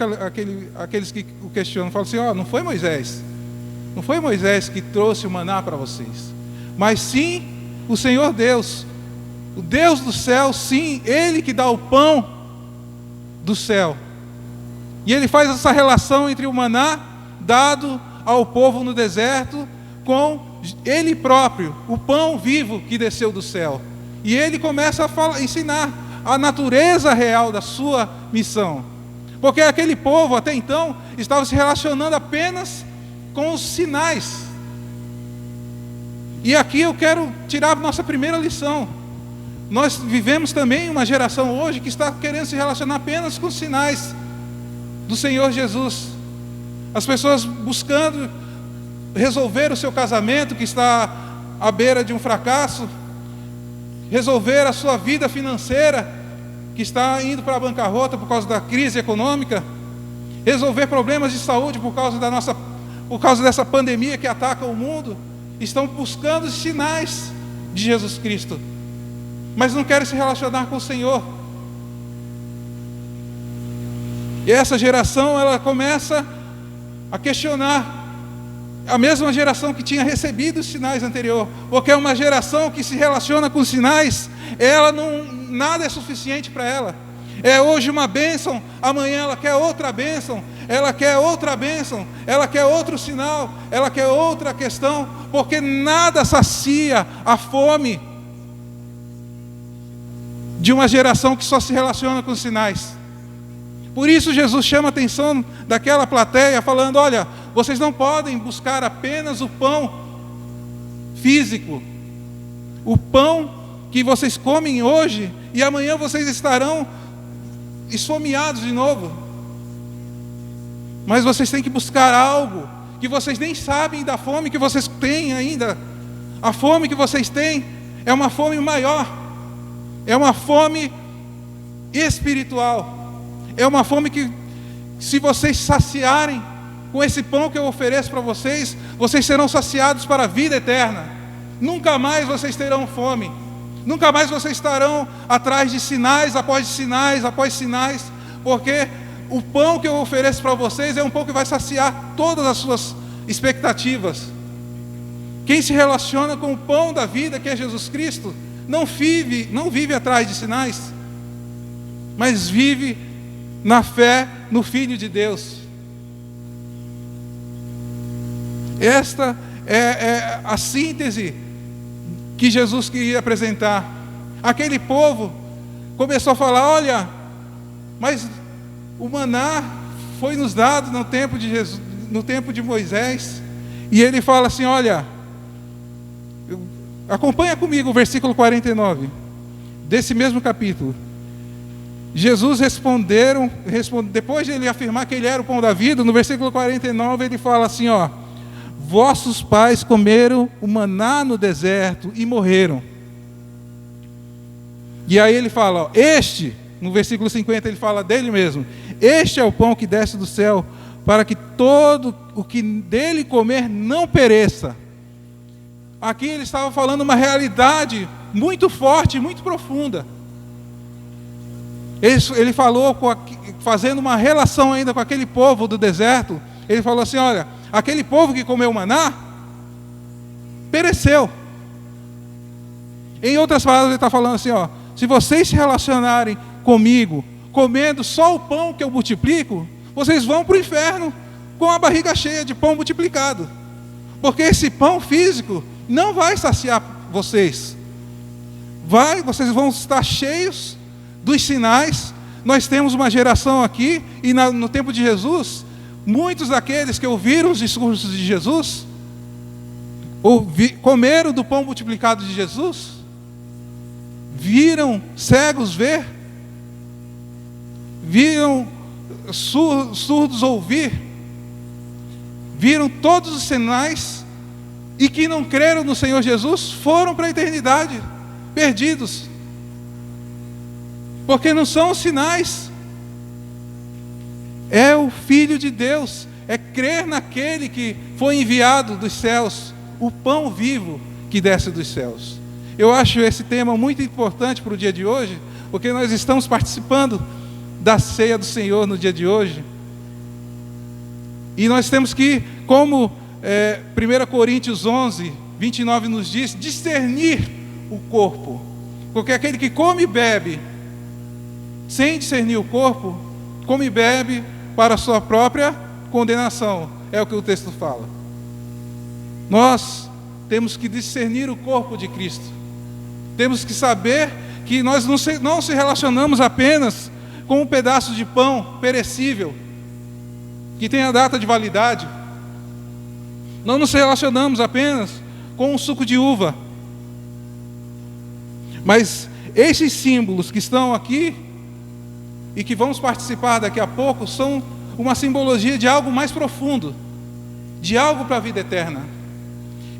aqueles que o questionam, fala assim: ó, não foi Moisés que trouxe o maná para vocês, mas sim o Senhor Deus, o Deus do céu, sim, Ele que dá o pão do céu. E Ele faz essa relação entre o maná dado ao povo no deserto com Ele próprio, o pão vivo que desceu do céu. E Ele começa a ensinar a natureza real da sua missão, porque aquele povo até então estava se relacionando apenas com os sinais. E aqui eu quero tirar a nossa primeira lição. Nós vivemos também uma geração hoje que está querendo se relacionar apenas com os sinais do Senhor Jesus. As pessoas buscando resolver o seu casamento que está à beira de um fracasso, resolver a sua vida financeira que está indo para a bancarrota por causa da crise econômica, resolver problemas de saúde por causa dessa pandemia que ataca o mundo. Estão buscando os sinais de Jesus Cristo, mas não querem se relacionar com o Senhor. E essa geração, ela começa a questionar a mesma geração que tinha recebido os sinais anterior, porque é uma geração que se relaciona com os sinais, nada é suficiente para ela. É hoje uma bênção, amanhã ela quer outra bênção, ela quer outra bênção, ela quer outro sinal, ela quer outra questão, porque nada sacia a fome de uma geração que só se relaciona com os sinais. Por isso Jesus chama a atenção daquela plateia, falando: olha, vocês não podem buscar apenas o pão físico, o pão que vocês comem hoje, e amanhã vocês estarão esfomeados de novo. Mas vocês têm que buscar algo que vocês nem sabem da fome que vocês têm ainda. A fome que vocês têm é uma fome maior, é uma fome espiritual, é uma fome que, se vocês saciarem com esse pão que eu ofereço para vocês, vocês serão saciados para a vida eterna. Nunca mais vocês terão fome. Nunca mais vocês estarão atrás de sinais, após sinais, após sinais, porque o pão que eu ofereço para vocês é um pão que vai saciar todas as suas expectativas. Quem se relaciona com o pão da vida, que é Jesus Cristo, não vive atrás de sinais, mas vive na fé no Filho de Deus. Esta é a síntese que Jesus queria apresentar. Aquele povo começou a falar: olha, mas o maná foi nos dado no tempo de Jesus, no tempo de Moisés. E ele fala assim: olha, acompanha comigo o versículo 49 desse mesmo capítulo. Jesus depois de ele afirmar que ele era o pão da vida, no versículo 49 ele fala assim: ó, vossos pais comeram o maná no deserto e morreram. E aí ele fala, ó, no versículo 50 ele fala dele mesmo: este é o pão que desce do céu, para que todo o que dele comer não pereça. Aqui ele estava falando uma realidade muito forte, muito profunda. Ele falou, fazendo uma relação ainda com aquele povo do deserto. Ele falou assim: olha, aquele povo que comeu maná pereceu. Em outras palavras, ele está falando assim: ó, se vocês se relacionarem comigo, comendo só o pão que eu multiplico, vocês vão para o inferno com a barriga cheia de pão multiplicado, porque esse pão físico não vai saciar vocês. Vocês vão estar cheios dos sinais. Nós temos uma geração aqui, e no tempo de Jesus, muitos daqueles que ouviram os discursos de Jesus, comeram do pão multiplicado de Jesus, viram cegos ver, viram surdos ouvir, viram todos os sinais, e que não creram no Senhor Jesus, foram para a eternidade, perdidos. Porque não são os sinais, é o Filho de Deus, é crer naquele que foi enviado dos céus, o pão vivo que desce dos céus. Eu acho esse tema muito importante para o dia de hoje, porque nós estamos participando da ceia do Senhor no dia de hoje, e nós temos que, como 1 Coríntios 11, 29 nos diz, discernir o corpo, porque aquele que come e bebe sem discernir o corpo, come e bebe para a sua própria condenação, é o que o texto fala. Nós temos que discernir o corpo de Cristo, temos que saber que nós não se relacionamos apenas com um pedaço de pão perecível, que tem a data de validade, não nos relacionamos apenas com um suco de uva, mas esses símbolos que estão aqui e que vamos participar daqui a pouco, são uma simbologia de algo mais profundo, de algo para a vida eterna.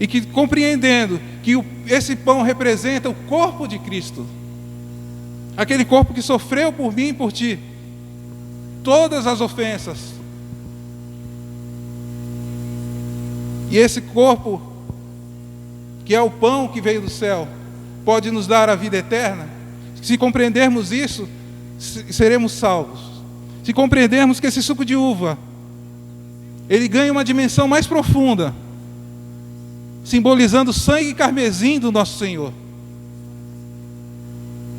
E que, compreendendo que esse pão representa o corpo de Cristo, aquele corpo que sofreu por mim e por ti todas as ofensas, e esse corpo, que é o pão que veio do céu, pode nos dar a vida eterna. Se compreendermos isso, seremos salvos. Se compreendermos que esse suco de uva, ele ganha uma dimensão mais profunda, simbolizando o sangue carmesim do nosso Senhor,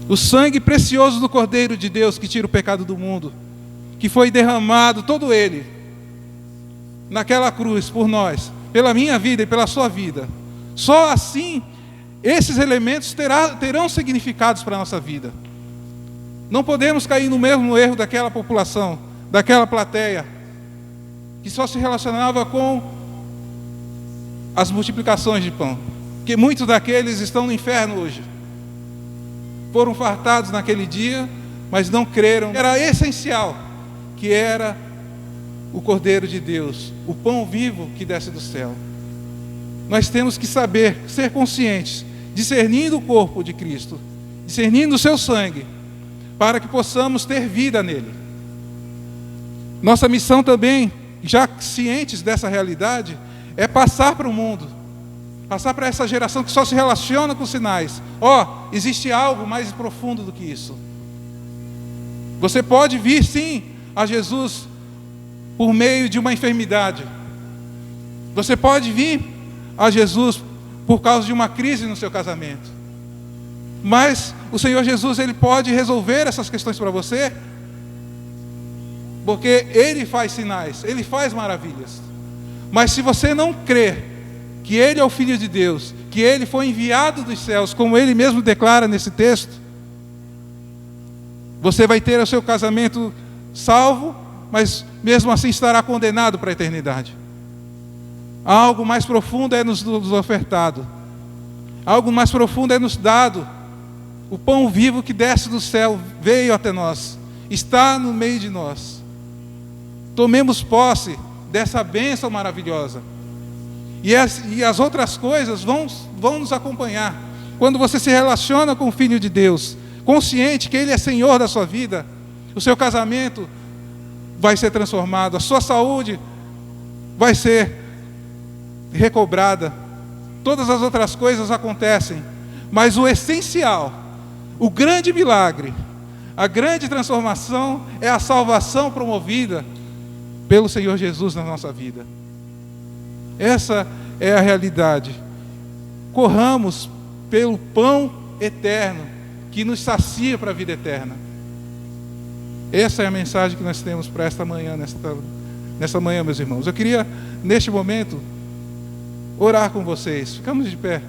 o sangue precioso do Cordeiro de Deus que tira o pecado do mundo, que foi derramado todo ele naquela cruz por nós, pela minha vida e pela sua vida. Só assim esses elementos terão significados para a nossa vida. Não podemos cair no mesmo erro daquela população, daquela plateia, que só se relacionava com as multiplicações de pão. Porque muitos daqueles estão no inferno hoje. Foram fartados naquele dia, mas não creram. Era essencial, que era o Cordeiro de Deus, o pão vivo que desce do céu. Nós temos que saber, ser conscientes, discernindo o corpo de Cristo, discernindo o seu sangue, para que possamos ter vida nele. Nossa missão também, já cientes dessa realidade, é passar para o mundo, Passar para essa geração que só se relaciona com sinais. Existe algo mais profundo do que isso. Você pode vir sim a Jesus por meio de uma enfermidade. Você pode vir a Jesus por causa de uma crise no seu casamento. Mas o Senhor Jesus, Ele pode resolver essas questões para você, porque Ele faz sinais, Ele faz maravilhas. Mas se você não crer que Ele é o Filho de Deus, que Ele foi enviado dos céus, como Ele mesmo declara nesse texto, você vai ter o seu casamento salvo, mas mesmo assim estará condenado para a eternidade. Algo mais profundo é nos ofertado. Algo mais profundo é nos dado. O pão vivo que desce do céu veio até nós, está no meio de nós. Tomemos posse dessa bênção maravilhosa. E as outras coisas vão nos acompanhar. Quando você se relaciona com o Filho de Deus, consciente que Ele é Senhor da sua vida, o seu casamento vai ser transformado, a sua saúde vai ser recobrada, todas as outras coisas acontecem, mas o essencial, o grande milagre, a grande transformação é a salvação promovida pelo Senhor Jesus na nossa vida. Essa é a realidade. Corramos pelo pão eterno que nos sacia para a vida eterna. Essa é a mensagem que nós temos para esta manhã, nesta manhã, meus irmãos. Eu queria, neste momento, orar com vocês. Ficamos de pé.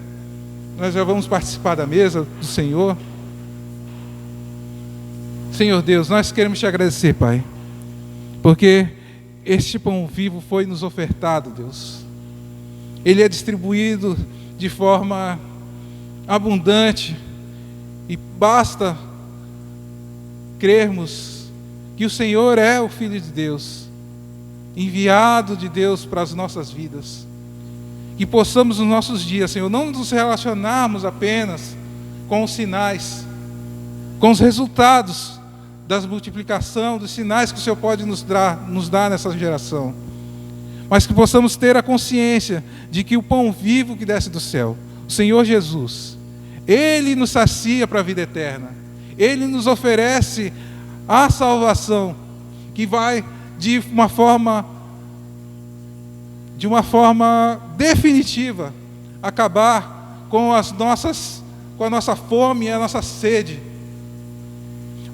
Nós já vamos participar da mesa do Senhor. Senhor Deus, nós queremos te agradecer, Pai, porque este pão vivo foi nos ofertado, Deus. Ele é distribuído de forma abundante e basta crermos que o Senhor é o Filho de Deus, enviado de Deus para as nossas vidas. Que possamos nos nossos dias, Senhor, não nos relacionarmos apenas com os sinais, com os resultados das multiplicação, dos sinais que o Senhor pode nos dar nessa geração, mas que possamos ter a consciência de que o pão vivo que desce do céu, o Senhor Jesus, Ele nos sacia para a vida eterna. Ele nos oferece a salvação que vai de uma forma definitiva acabar com a nossa fome e a nossa sede.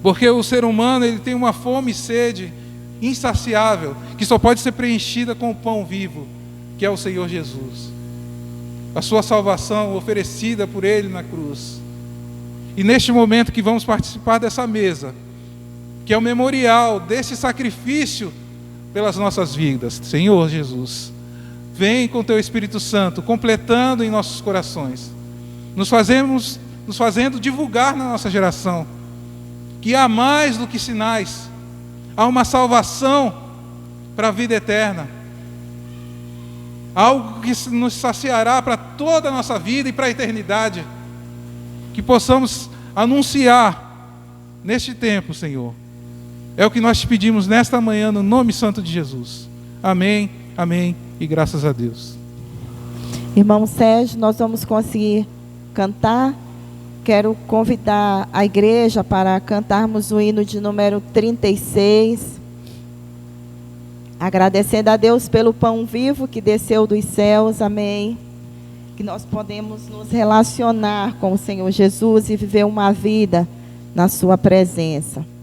Porque o ser humano, ele tem uma fome e sede insaciável, que só pode ser preenchida com o pão vivo, que é o Senhor Jesus. A sua salvação oferecida por Ele na cruz. E neste momento que vamos participar dessa mesa, que é o memorial desse sacrifício pelas nossas vidas, Senhor Jesus, vem com Teu Espírito Santo, completando em nossos corações, nos fazendo divulgar na nossa geração, que há mais do que sinais, há uma salvação para a vida eterna, algo que nos saciará para toda a nossa vida e para a eternidade, que possamos anunciar neste tempo, Senhor. É o que nós te pedimos nesta manhã, no nome santo de Jesus. Amém, amém e graças a Deus. Irmão Sérgio, nós vamos conseguir cantar. Quero convidar a igreja para cantarmos o hino de número 36. Agradecendo a Deus pelo pão vivo que desceu dos céus, amém. Que nós podemos nos relacionar com o Senhor Jesus e viver uma vida na sua presença. Sangue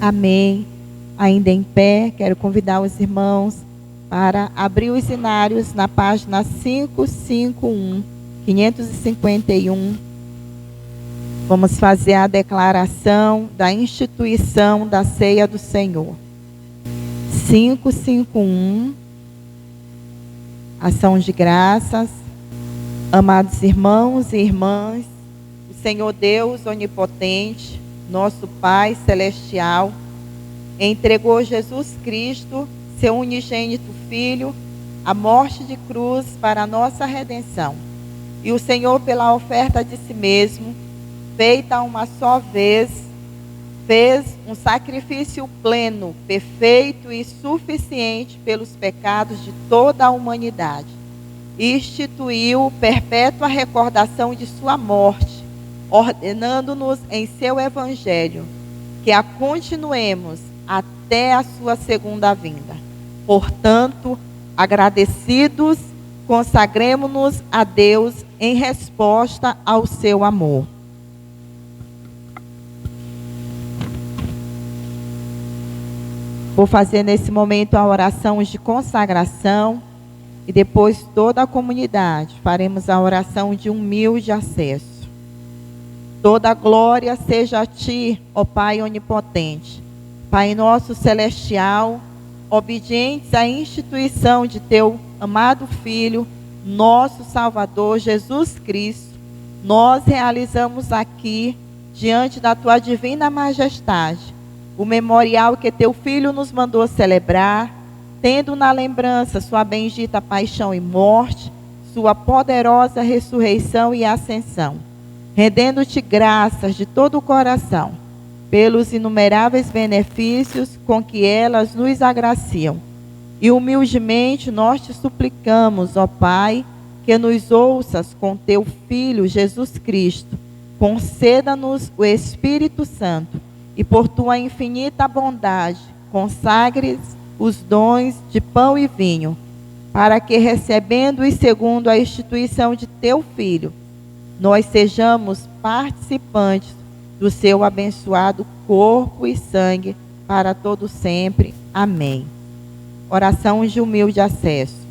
Amém. Ainda em pé, quero convidar os irmãos para abrir os cenários na página 551. Vamos fazer a declaração da instituição da Ceia do Senhor. 551. Ação de graças. Amados irmãos e irmãs, o Senhor Deus onipotente, nosso Pai celestial, entregou Jesus Cristo, seu unigênito Filho, à morte de cruz para a nossa redenção. E o Senhor, pela oferta de si mesmo, feita uma só vez, fez um sacrifício pleno, perfeito e suficiente pelos pecados de toda a humanidade. E instituiu perpétua recordação de sua morte, ordenando-nos em seu evangelho que a continuemos até a sua segunda vinda. Portanto, agradecidos, consagremo-nos a Deus em resposta ao seu amor. Vou fazer nesse momento a oração de consagração e depois toda a comunidade faremos a oração de humilde acesso. Toda glória seja a Ti, ó Pai onipotente, Pai nosso celestial, obedientes à instituição de Teu amado Filho, nosso Salvador Jesus Cristo, nós realizamos aqui, diante da Tua divina majestade, o memorial que Teu Filho nos mandou celebrar, tendo na lembrança sua bendita paixão e morte, sua poderosa ressurreição e ascensão, rendendo-te graças de todo o coração, pelos inumeráveis benefícios com que elas nos agraciam. E humildemente nós te suplicamos, ó Pai, que nos ouças com teu Filho Jesus Cristo, conceda-nos o Espírito Santo, e por tua infinita bondade, consagres os dons de pão e vinho, para que, recebendo-os segundo a instituição de teu Filho, nós sejamos participantes do seu abençoado corpo e sangue para todo sempre. Amém. Oração de humilde acesso.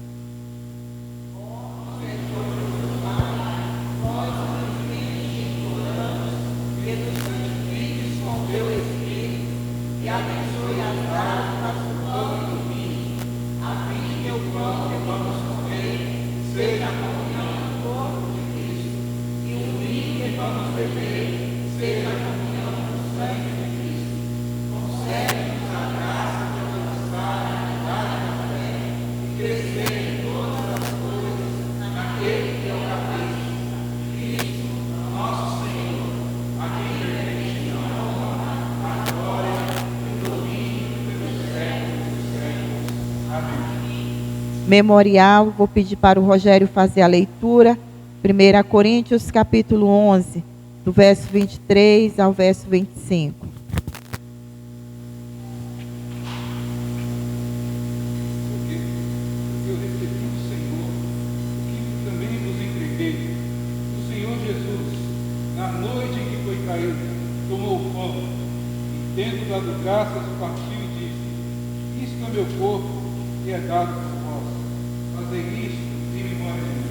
Memorial, vou pedir para o Rogério fazer a leitura. 1 Coríntios, capítulo 11, do verso 23 ao verso 25. Porque eu recebi do Senhor o que também vos entreguei. O Senhor Jesus, na noite em que foi caído, tomou o pão e, tendo dado graças, partiu e disse: Isto é meu corpo, que é dado por vós. Fazei isto em memória de mim.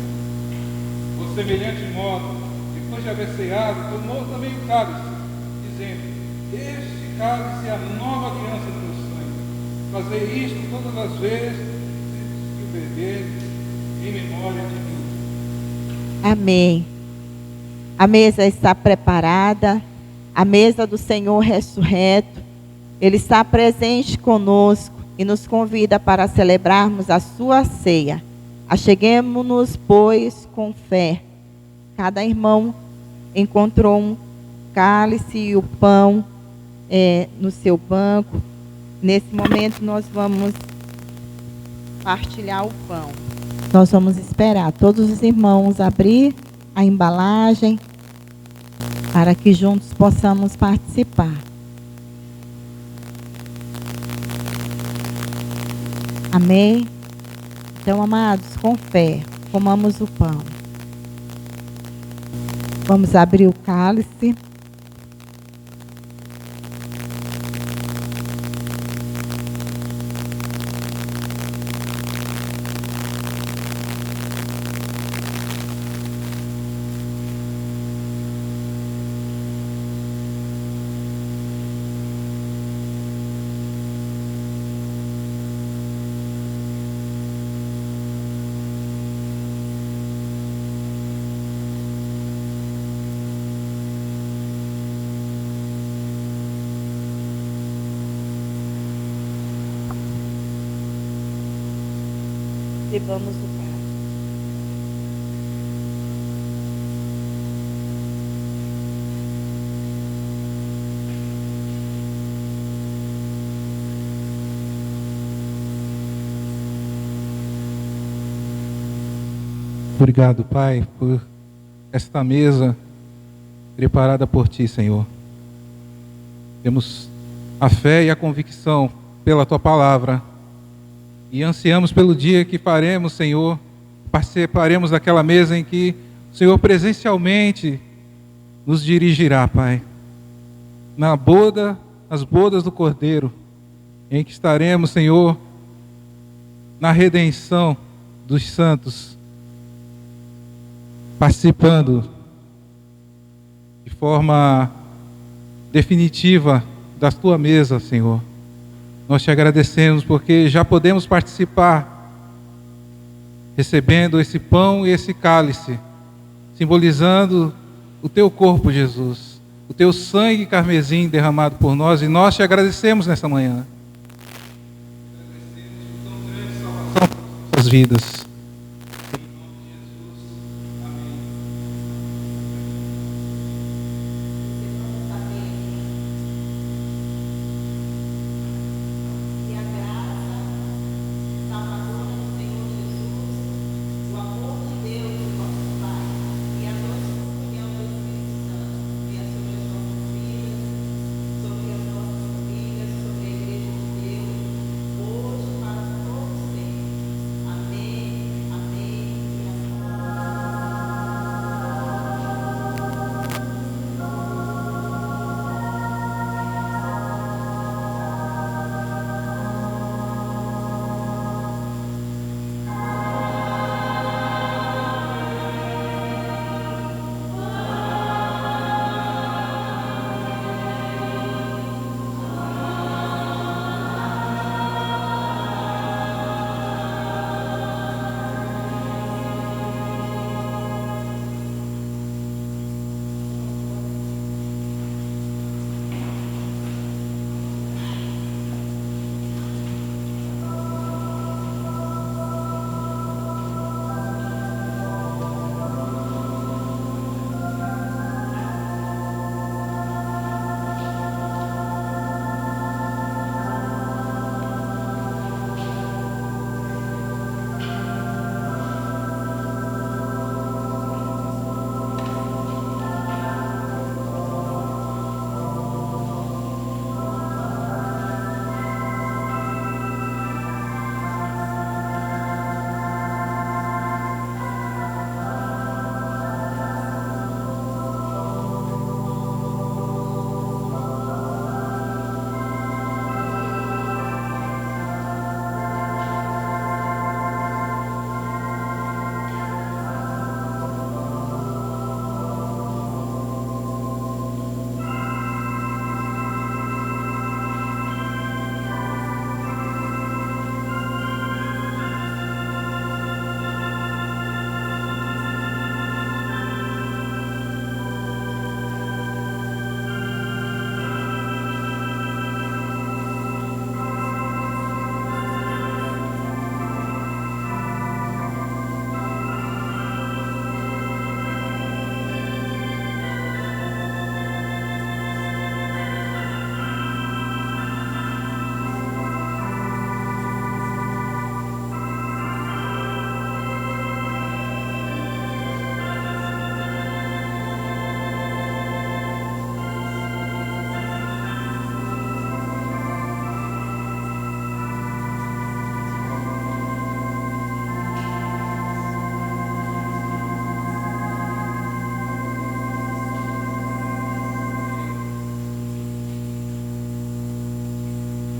Por semelhante modo, depois de haver ceado, tomou também o cálice, dizendo: Este cálice é a nova aliança do meu sangue. Fazei isto todas as vezes que o beberdes em memória de mim. Amém. A mesa está preparada, a mesa do Senhor ressurreto. Ele está presente conosco e nos convida para celebrarmos a sua ceia. Acheguemo-nos, pois, com fé. Cada irmão encontrou um cálice e o pão no seu banco. Nesse momento nós vamos partilhar o pão. Nós vamos esperar todos os irmãos abrir a embalagem para que juntos possamos participar. Amém? Então, amados, com fé, comamos o pão. Vamos abrir o cálice. Recebamos o Pai. Obrigado, Pai, por esta mesa preparada por Ti, Senhor. Temos a fé e a convicção pela Tua palavra e ansiamos pelo dia que faremos, Senhor, participaremos daquela mesa em que o Senhor presencialmente nos dirigirá, Pai. Nas bodas do Cordeiro, em que estaremos, Senhor, na redenção dos santos, participando de forma definitiva da Tua mesa, Senhor. Nós Te agradecemos porque já podemos participar, recebendo esse pão e esse cálice, simbolizando o Teu corpo, Jesus, o Teu sangue carmesim derramado por nós, e nós Te agradecemos nessa manhã. Agradecemos por tão grande salvação para as nossas vidas.